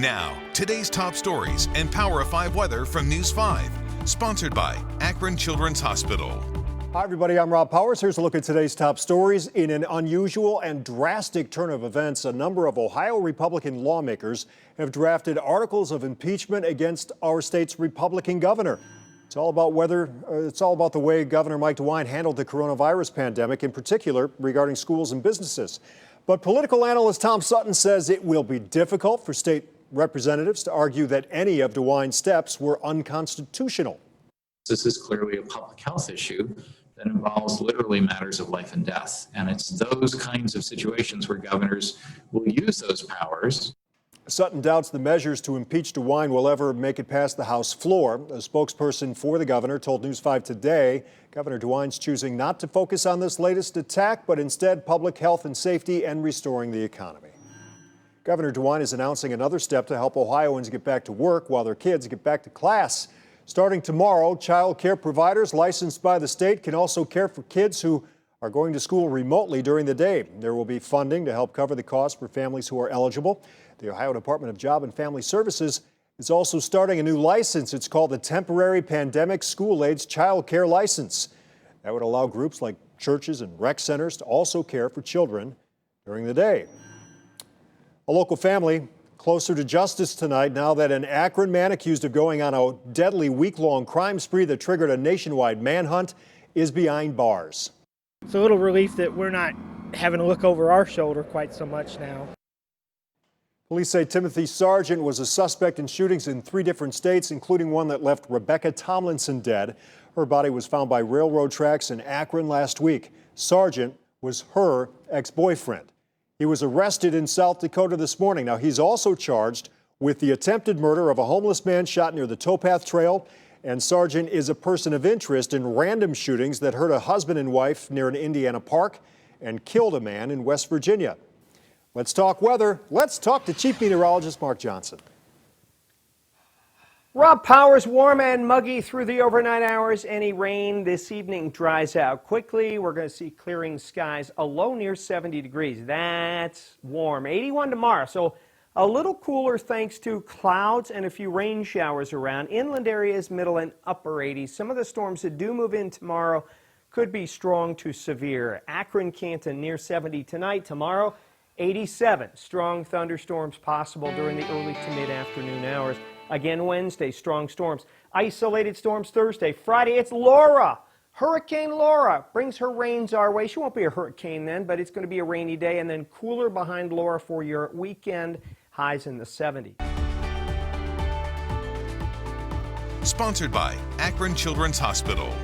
Now, today's top stories and Power of 5 weather from News 5. Sponsored by Akron Children's Hospital. Hi, everybody. I'm Rob Powers. Here's a look at today's top stories. In an unusual and drastic turn of events, a number of Ohio Republican lawmakers have drafted articles of impeachment against our state's Republican governor. It's all about the way Governor Mike DeWine handled the coronavirus pandemic, in particular regarding schools and businesses. But political analyst Tom Sutton says it will be difficult for state representatives to argue that any of DeWine's steps were unconstitutional. This is clearly a public health issue that involves literally matters of life and death. And it's those kinds of situations where governors will use those powers. Sutton doubts the measures to impeach DeWine will ever make it past the House floor. A spokesperson for the governor told News 5 today Governor DeWine's choosing not to focus on this latest attack, but instead public health and safety and restoring the economy. Governor DeWine is announcing another step to help Ohioans get back to work while their kids get back to class. Starting tomorrow, child care providers licensed by the state can also care for kids who are going to school remotely during the day. There will be funding to help cover the cost for families who are eligible. The Ohio Department of Job and Family Services is also starting a new license. It's called the Temporary Pandemic School-Aids Child Care License. That would allow groups like churches and rec centers to also care for children during the day. A local family closer to justice tonight now that an Akron man accused of going on a deadly week-long crime spree that triggered a nationwide manhunt is behind bars. It's a little relief that we're not having to look over our shoulder quite so much now. Police say Timothy Sargent was a suspect in shootings in 3 different states, including one that left Rebecca Tomlinson dead. Her body was found by railroad tracks in Akron last week. Sargent was her ex-boyfriend. He was arrested in South Dakota this morning. Now, he's also charged with the attempted murder of a homeless man shot near the Towpath Trail. And Sargent is a person of interest in random shootings that hurt a husband and wife near an Indiana park and killed a man in West Virginia. Let's talk weather. Let's talk to Chief Meteorologist Mark Johnson. Rob Powers, warm and muggy through the overnight hours. Any rain this evening dries out quickly. We're going to see clearing skies, a low near 70 degrees. That's warm. 81 tomorrow, so a little cooler thanks to clouds and a few rain showers around. Inland areas, middle and upper 80s. Some of the storms that do move in tomorrow could be strong to severe. Akron, Canton near 70 tonight. Tomorrow, 87. Strong thunderstorms possible during the early to mid-afternoon hours. Again Wednesday, strong storms. Isolated storms Thursday. Friday, it's Laura. Hurricane Laura brings her rains our way. She won't be a hurricane then, but it's going to be a rainy day, and then cooler behind Laura for your weekend. Highs in the 70s. Sponsored by Akron Children's Hospital.